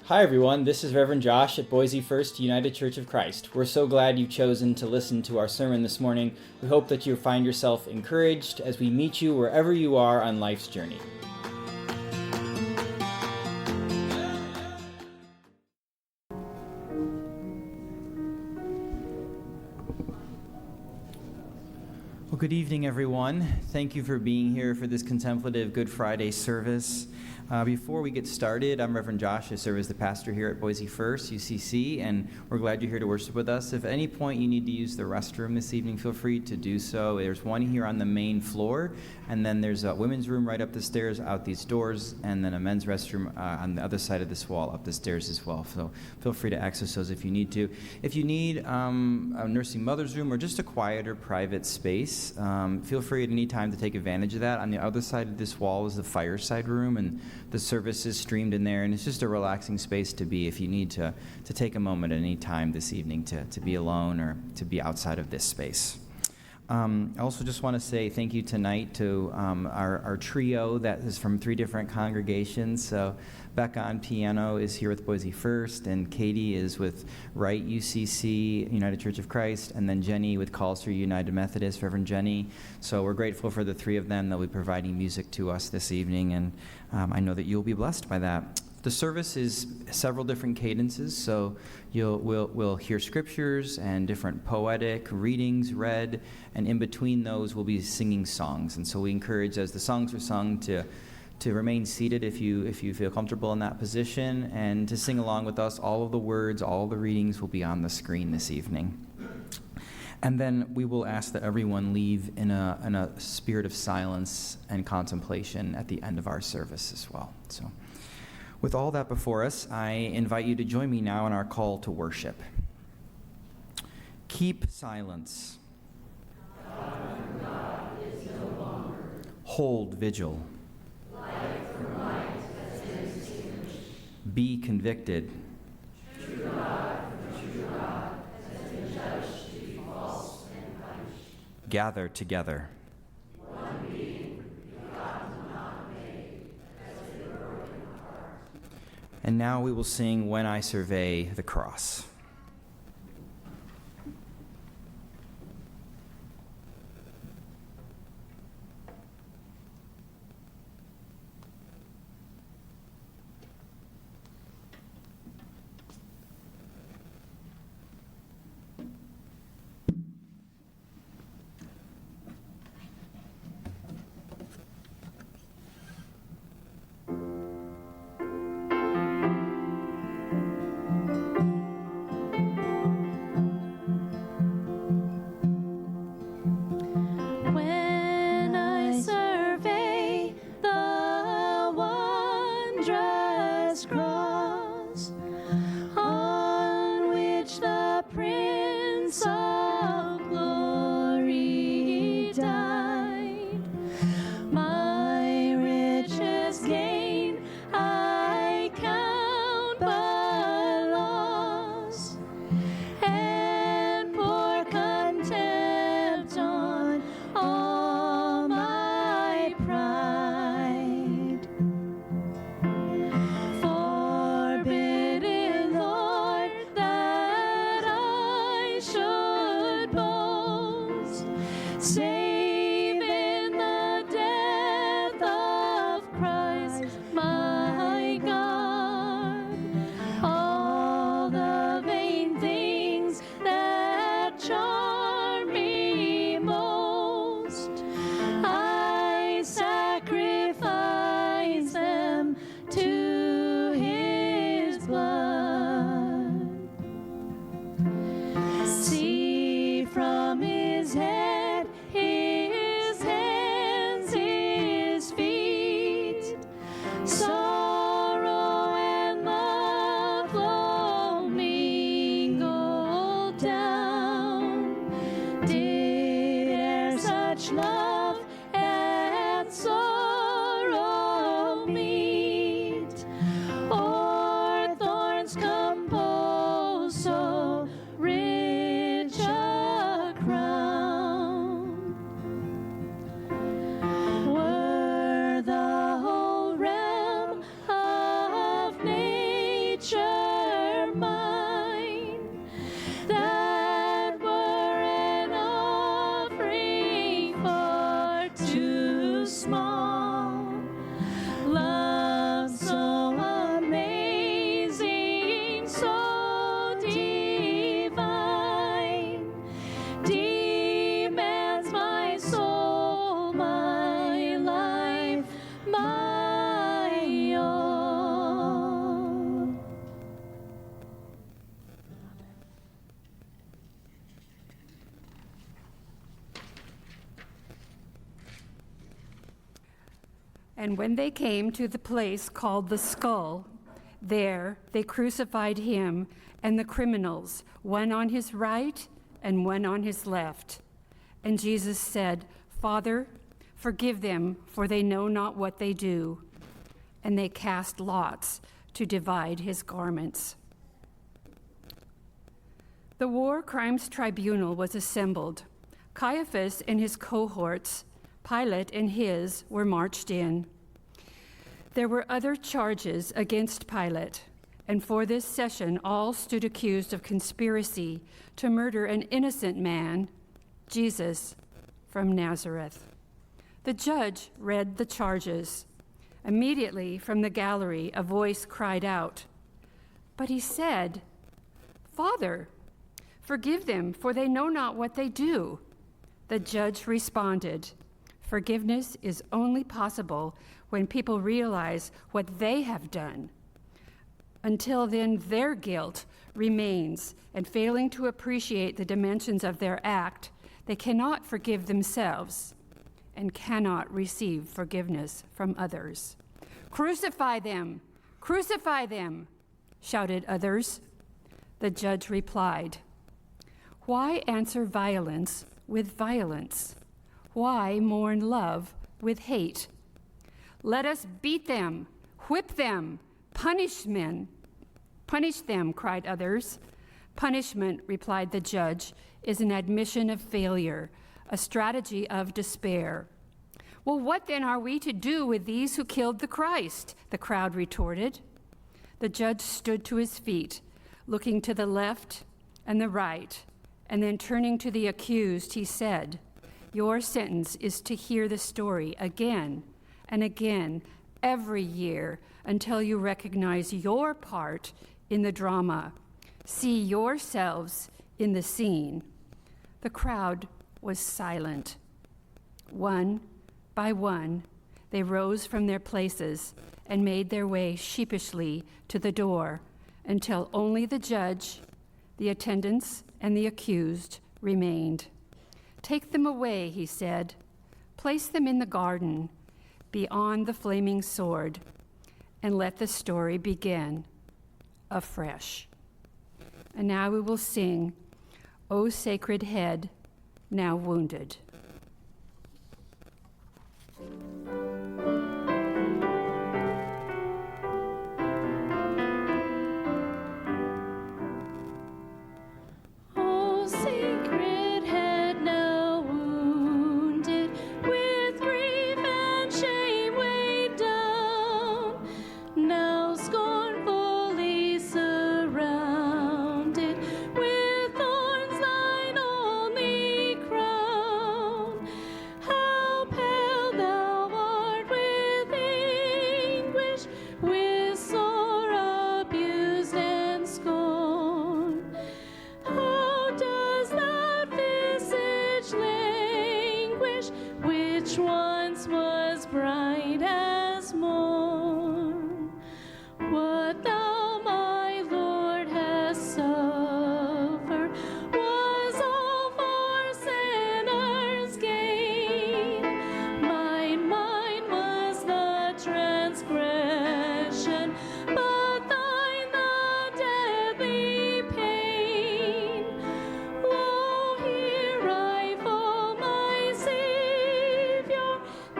Hi everyone, this is Reverend Josh at Boise First United Church of Christ. We're so glad you've chosen to listen to our sermon this morning. We hope that you find yourself encouraged as we meet you wherever you are on life's journey. Well, good evening, everyone. Thank you for being here for this contemplative Good Friday service. Before we get started, I'm Reverend Josh. I serve as the pastor here at Boise First, UCC, and we're glad you're here to worship with us. If at any point you need to use the restroom this evening, feel free to do so. There's one here on the main floor, and then there's a women's room right up the stairs out these doors, and then a men's restroom on the other side of this wall up the stairs as well. So feel free to access those if you need to. If you need a nursing mother's room or just a quieter private space, feel free at any time to take advantage of that. On the other side of this wall is the fireside room, and the service is streamed in there, and it's just a relaxing space to be if you need to take a moment at any time this evening to be alone or to be outside of this space. I also just want to say thank you tonight to our trio that is from 3 different congregations. So Becca on piano is here with Boise First, and Katie is with Wright UCC, United Church of Christ, and then Jenny with Calls Through United Methodist, Reverend Jenny. So we're grateful for the 3 of them. They'll be providing music to us this evening, and I know that you'll be blessed by that. The service is several different cadences, so we'll hear scriptures and different poetic readings read, and in between those we'll be singing songs. And so we encourage, as the songs are sung, to remain seated if you feel comfortable in that position, and to sing along with us. All of the words, all the readings will be on the screen this evening. And then we will ask that everyone leave in a spirit of silence and contemplation at the end of our service as well. So, with all that before us, I invite you to join me now in our call to worship. Keep silence. God is no longer. Hold vigil. Light from light has been extinguished. Be convicted. True God from true God has been judged to be false and punished. Gather together. And now we will sing When I Survey the Cross. And when they came to the place called the Skull, there they crucified him and the criminals, one on his right and one on his left. And Jesus said, "Father, forgive them, for they know not what they do." And they cast lots to divide his garments. The War Crimes Tribunal was assembled. Caiaphas and his cohorts, Pilate and his, were marched in. There were other charges against Pilate, and for this session all stood accused of conspiracy to murder an innocent man, Jesus from Nazareth. The judge read the charges. Immediately from the gallery a voice cried out, but he said, "Father, forgive them, for they know not what they do." The judge responded, "Forgiveness is only possible when people realize what they have done. Until then, their guilt remains, and failing to appreciate the dimensions of their act, they cannot forgive themselves and cannot receive forgiveness from others." "Crucify them! Crucify them!" shouted others. The judge replied, "Why answer violence with violence? Why mourn love with hate? Let us beat them, whip them, punish them," cried others. "Punishment," replied the judge, "is an admission of failure, a strategy of despair." "Well, what then are we to do with these who killed the Christ?" the crowd retorted. The judge stood to his feet, looking to the left and the right, and then turning to the accused, he said, "Your sentence is to hear the story again and again every year until you recognize your part in the drama. See yourselves in the scene." The crowd was silent. One by one, they rose from their places and made their way sheepishly to the door until only the judge, the attendants, and the accused remained. "Take them away," he said. "Place them in the garden beyond the flaming sword, and let the story begin afresh." And now we will sing, "O Sacred Head, Now Wounded."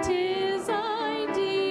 Tis I, dear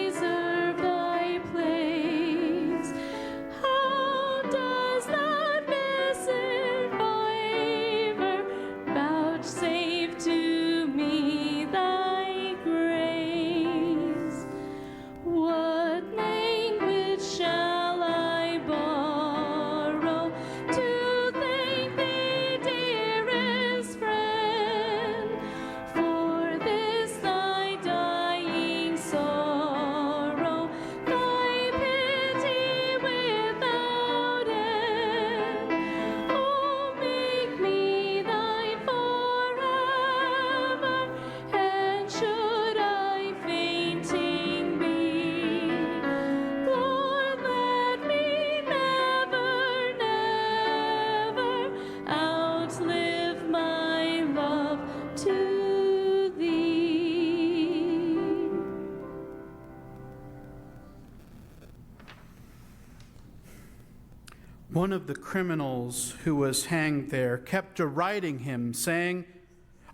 One of the criminals who was hanged there kept deriding him, saying,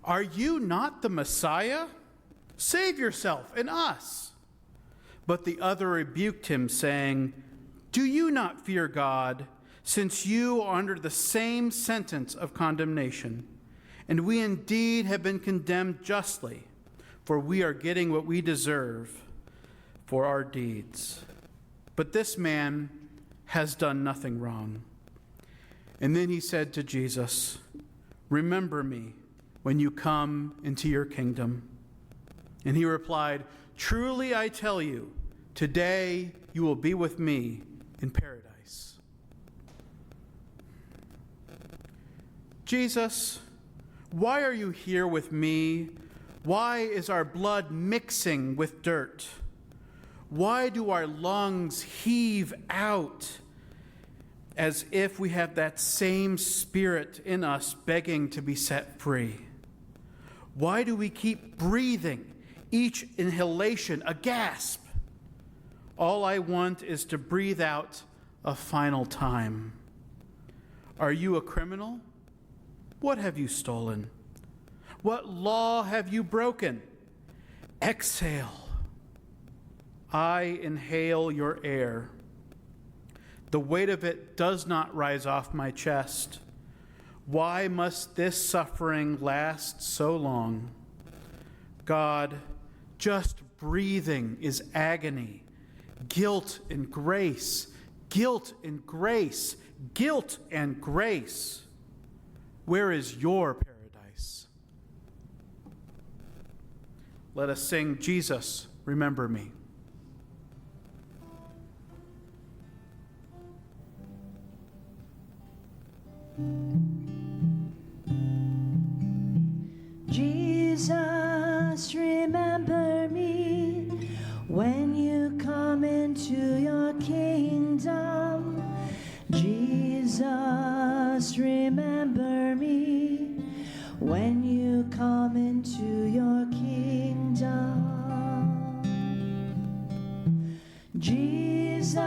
"Are you not the Messiah? Save yourself and us." But the other rebuked him, saying, "Do you not fear God, since you are under the same sentence of condemnation? And we indeed have been condemned justly, for we are getting what we deserve for our deeds. But this man has done nothing wrong." And then he said to Jesus, "Remember me when you come into your kingdom." And he replied, "Truly I tell you, today you will be with me in paradise." Jesus, why are you here with me? Why is our blood mixing with dirt? Why do our lungs heave out as if we have that same spirit in us begging to be set free? Why do we keep breathing, each inhalation a gasp? All I want is to breathe out a final time. Are you a criminal? What have you stolen? What law have you broken? Exhale. I inhale your air. The weight of it does not rise off my chest. Why must this suffering last so long? God, just breathing is agony. Guilt and grace, guilt and grace, guilt and grace. Where is your paradise? Let us sing, "Jesus, Remember Me." Jesus, remember me when you come into your kingdom. Jesus, remember me when you come into your kingdom. Jesus,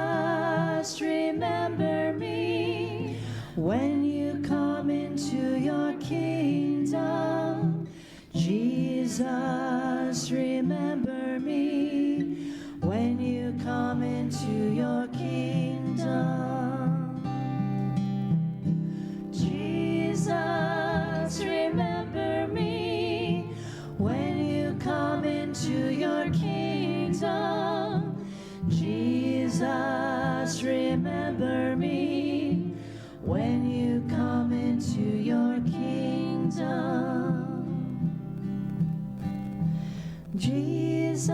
remember me when you come into your kingdom. Jesus, remember me when you come into your kingdom. Jesus, remember me when you come into your kingdom. Jesus, remember me when you come into your kingdom. Jesus,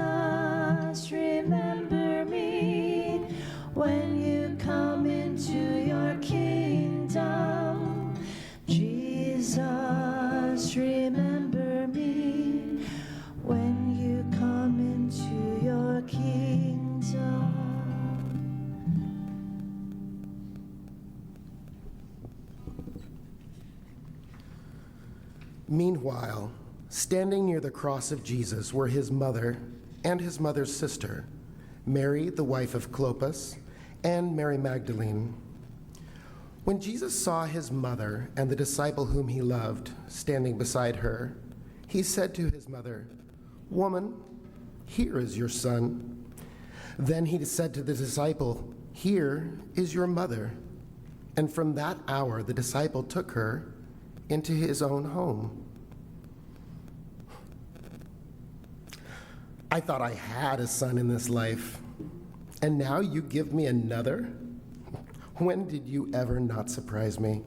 remember me when you come into your kingdom. Jesus, remember me when you come into your kingdom. Meanwhile, standing near the cross of Jesus were his mother and his mother's sister, Mary, the wife of Clopas, and Mary Magdalene. When Jesus saw his mother and the disciple whom he loved standing beside her, he said to his mother, "Woman, here is your son." Then he said to the disciple, "Here is your mother." And from that hour the disciple took her into his own home. I thought I had a son in this life, and now you give me another? When did you ever not surprise me?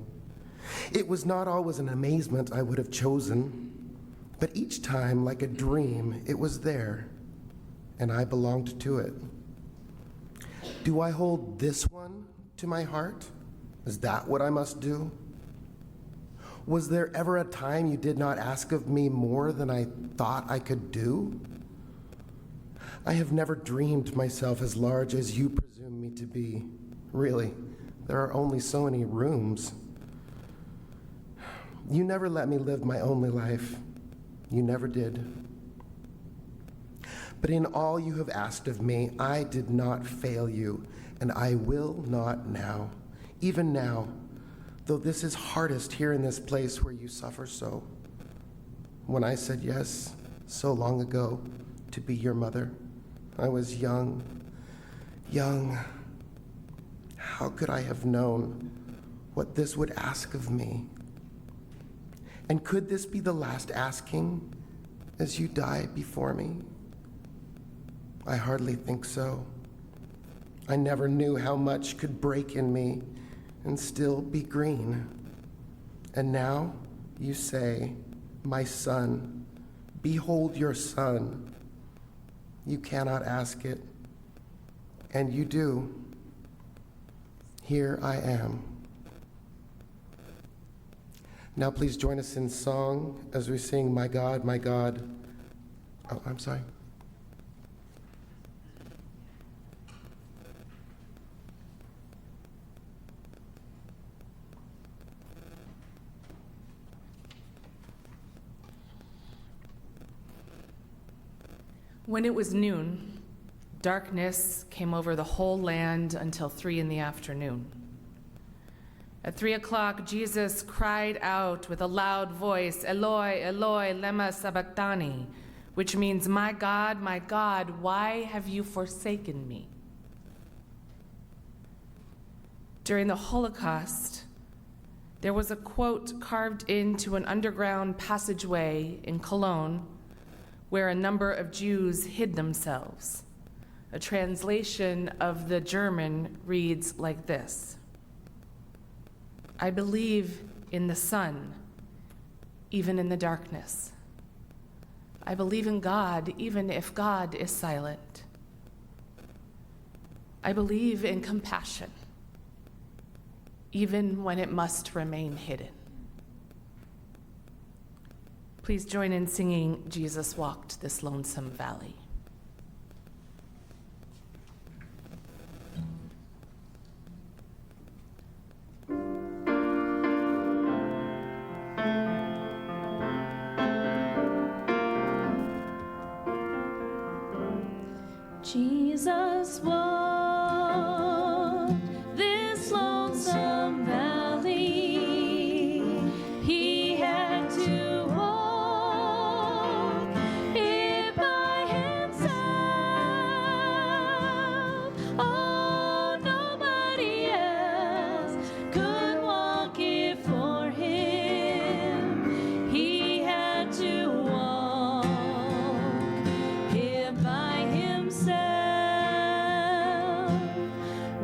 It was not always an amazement I would have chosen, but each time, like a dream, it was there, and I belonged to it. Do I hold this one to my heart? Is that what I must do? Was there ever a time you did not ask of me more than I thought I could do? I have never dreamed myself as large as you presume me to be. Really, there are only so many rooms. You never let me live my only life. You never did. But in all you have asked of me, I did not fail you, and I will not now. even now, though this is hardest here in this place where you suffer so. When I said yes so long ago to be your mother, I was young. How could I have known what this would ask of me? And could this be the last asking as you die before me? I hardly think so. I never knew how much could break in me and still be green. And now you say, my son, behold your son. You cannot ask it, and you do. Here I am. Now please join us in song as we sing, my God, my God. Oh, I'm sorry. When it was noon, darkness came over the whole land until 3 p.m. At 3 o'clock, Jesus cried out with a loud voice, Eloi, Eloi, lema sabachthani, which means, my God, why have you forsaken me? During the Holocaust, there was a quote carved into an underground passageway in Cologne where a number of Jews hid themselves. A translation of the German reads like this: I believe in the sun, even in the darkness. I believe in God, even if God is silent. I believe in compassion, even when it must remain hidden. Please join in singing Jesus Walked This Lonesome Valley. Jesus walked this lonesome valley. He had to walk it by himself. Oh, nobody else could walk it for him. He had to walk it by himself.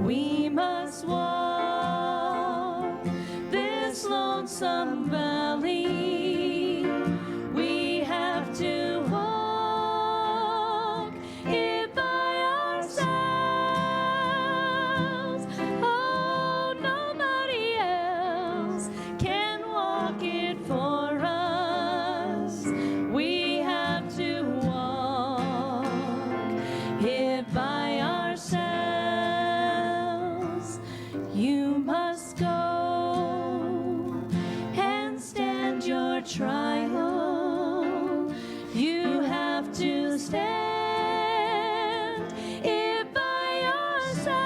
We must walk this lonesome valley. We have to walk it by ourselves. Oh, nobody else can walk it for us. We have to walk it by ourselves. You must go and stand your trial. You have to stand it by yourselves.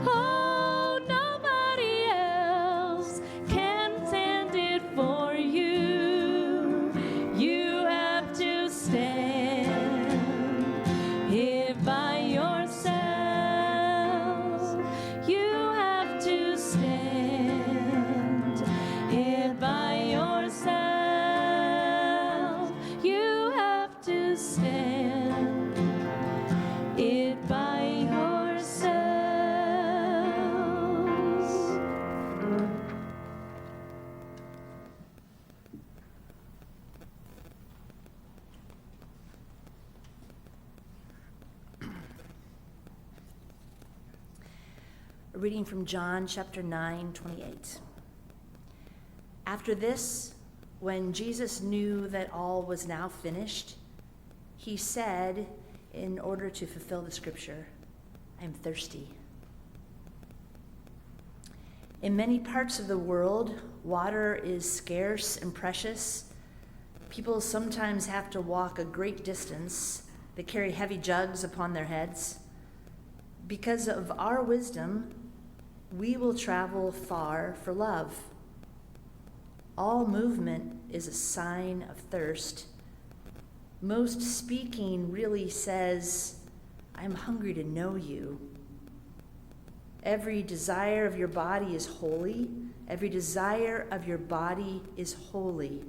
Oh, nobody else can stand it for you. You have to stand it by yourselves. You have to stand it by yourself. You have to stand it by yourselves. A reading from John chapter 9:28. After this, when Jesus knew that all was now finished, he said, in order to fulfill the scripture, I am thirsty. In many parts of the world, water is scarce and precious. People sometimes have to walk a great distance. They carry heavy jugs upon their heads. Because of our wisdom, we will travel far for love. All movement is a sign of thirst. Most speaking really says, I'm hungry to know you. Every desire of your body is holy. Every desire of your body is holy.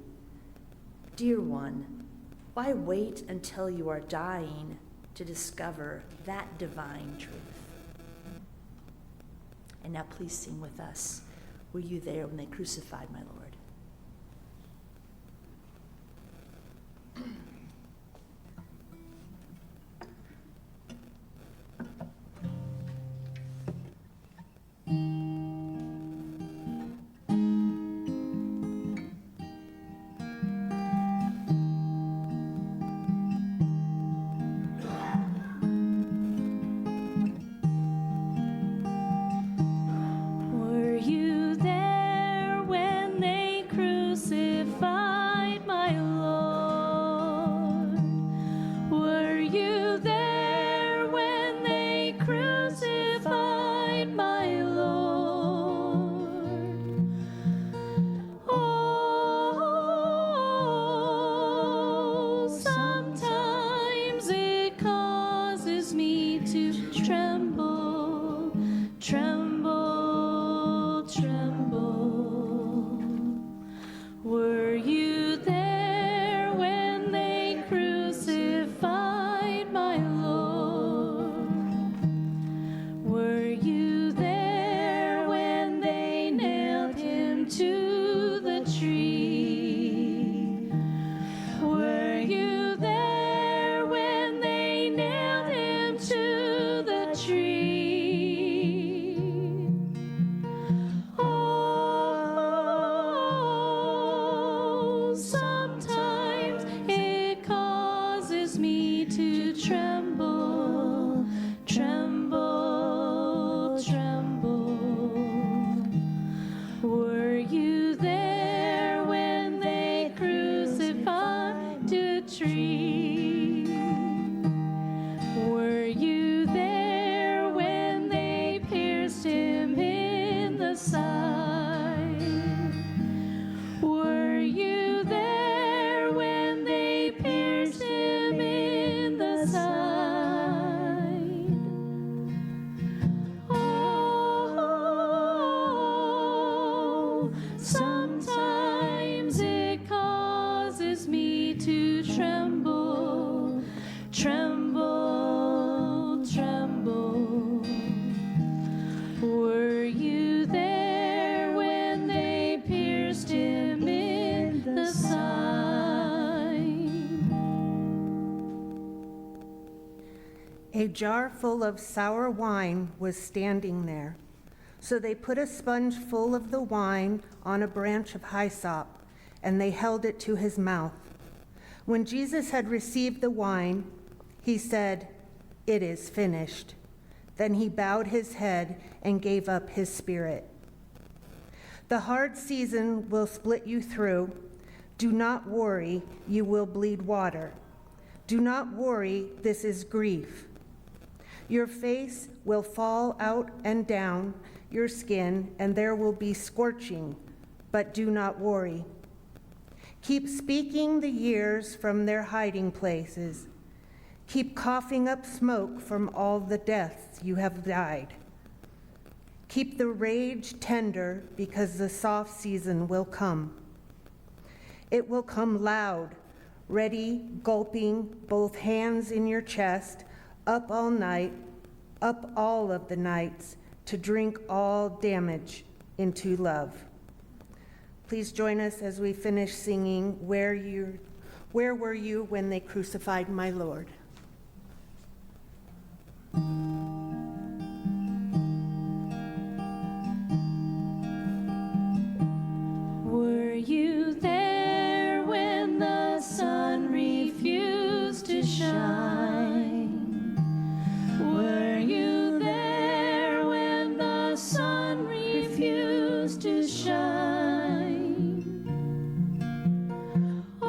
Dear one, why wait until you are dying to discover that divine truth? And now please sing with us. Were you there when they crucified my Lord? A jar full of sour wine was standing there. So they put a sponge full of the wine on a branch of hyssop, and they held it to his mouth. When Jesus had received the wine, he said, "It is finished." Then he bowed his head and gave up his spirit. The hard season will split you through. Do not worry, you will bleed water. Do not worry, this is grief. Your face will fall out and down your skin, and there will be scorching, but do not worry. Keep speaking the years from their hiding places. Keep coughing up smoke from all the deaths you have died. Keep the rage tender, because the soft season will come. It will come loud, ready, gulping, both hands in your chest, up all night, up all of the nights, to drink all damage into love. Please join us as we finish singing, Where Were You When They Crucified My Lord? Were you there when the sun refused to shine? Were you there when the sun refused to shine? Oh,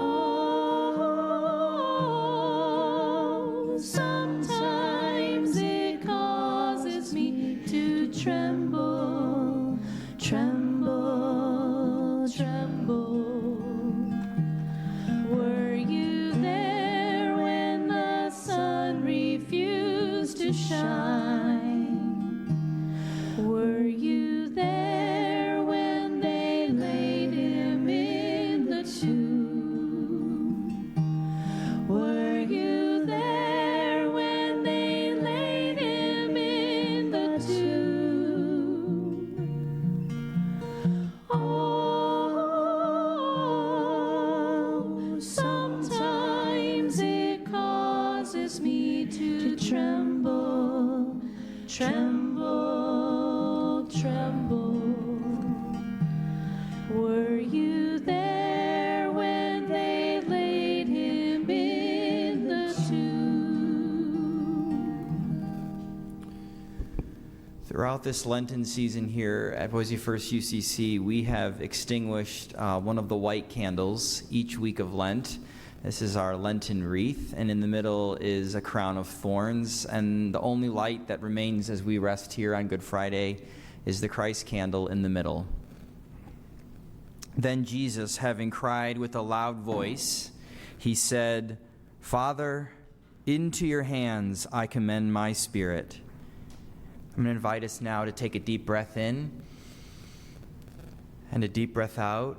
shine. Were you there when they laid him in the tomb? Were you there when they laid him in the tomb? Oh, sometimes it causes me to tremble, tremble, tremble. Were you there when they laid him in the tomb? Throughout this Lenten season here at Boise First UCC, we have extinguished one of the white candles each week of Lent. This is our Lenten wreath, and in the middle is a crown of thorns. And the only light that remains as we rest here on Good Friday is the Christ candle in the middle. Then Jesus, having cried with a loud voice, he said, "Father, into your hands I commend my spirit." I'm going to invite us now to take a deep breath in and a deep breath out.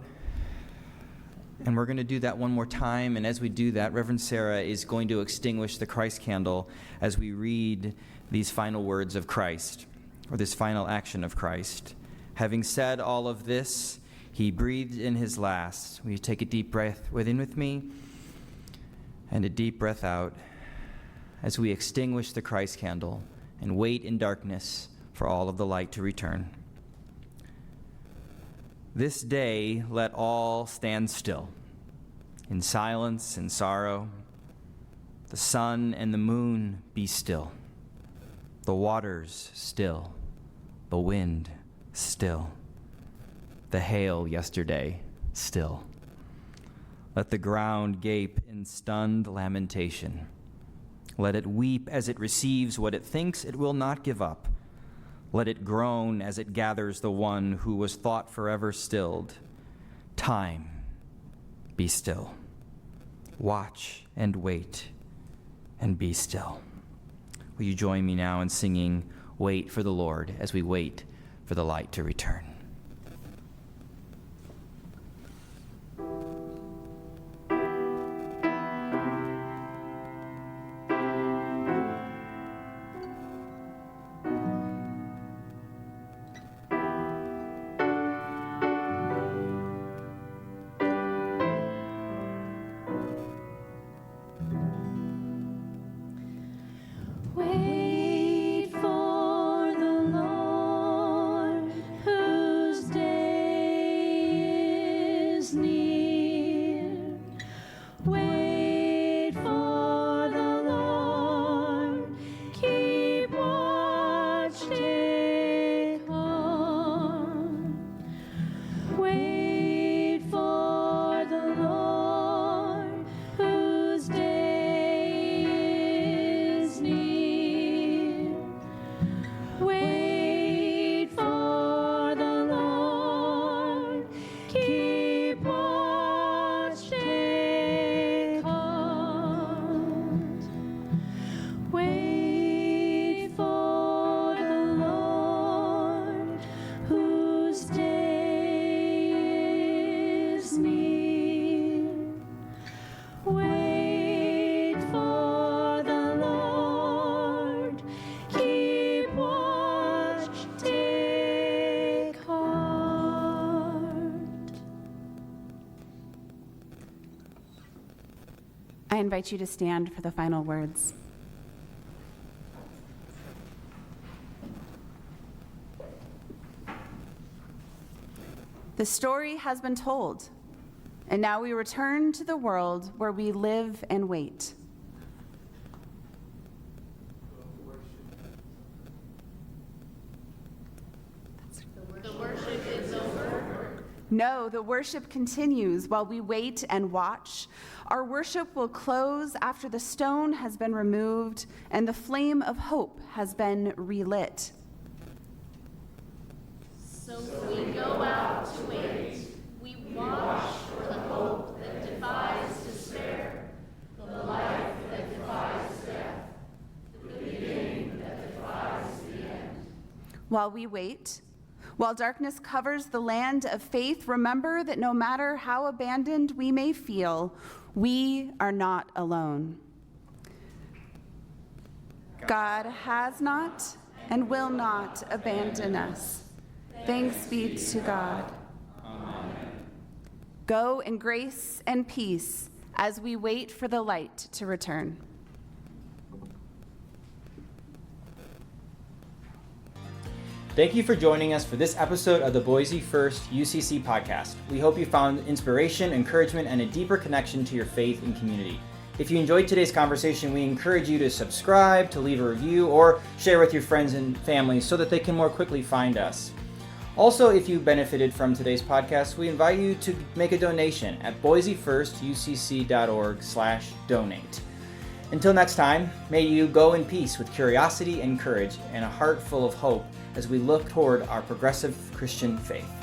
And we're going to do that one more time. And as we do that, Reverend Sarah is going to extinguish the Christ candle as we read these final words of Christ, or this final action of Christ. Having said all of this, he breathed in his last. Will you take a deep breath within with me? And a deep breath out as we extinguish the Christ candle and wait in darkness for all of the light to return. This day let all stand still, in silence and sorrow. The sun and the moon be still, the waters still, the wind still, the hail yesterday still. Let the ground gape in stunned lamentation. Let it weep as it receives what it thinks it will not give up. Let it groan as it gathers the one who was thought forever stilled. Time, be still. Watch and wait and be still. Will you join me now in singing "Wait for the Lord" as we wait for the light to return? Wait for the Lord, whose day is near. Wait for the Lord, keep watch, take on. Wait for the Lord, whose day is near. Wait for the Lord, keep watch, take heart. Wait for the Lord, whose day is near. Wait for the Lord, keep watch, take heart. I invite you to stand for the final words. The story has been told, and now we return to the world where we live and wait. The worship is over? No, the worship continues while we wait and watch. Our worship will close after the stone has been removed and the flame of hope has been relit. So we go out to wait. We watch for the hope that defies despair, the life that defies death, the beginning that While we wait, while darkness covers the land of faith, remember that no matter how abandoned we may feel, we are not alone. God has not and will not abandon us. Thanks be to God. Amen. Go in grace and peace as we wait for the light to return. Thank you for joining us for this episode of the Boise First UCC podcast. We hope you found inspiration, encouragement, and a deeper connection to your faith and community. If you enjoyed today's conversation, we encourage you to subscribe, to leave a review, or share with your friends and family so that they can more quickly find us. Also, if you benefited from today's podcast, we invite you to make a donation at boisefirstucc.org/donate. Until next time, may you go in peace with curiosity and courage and a heart full of hope as we look toward our progressive Christian faith.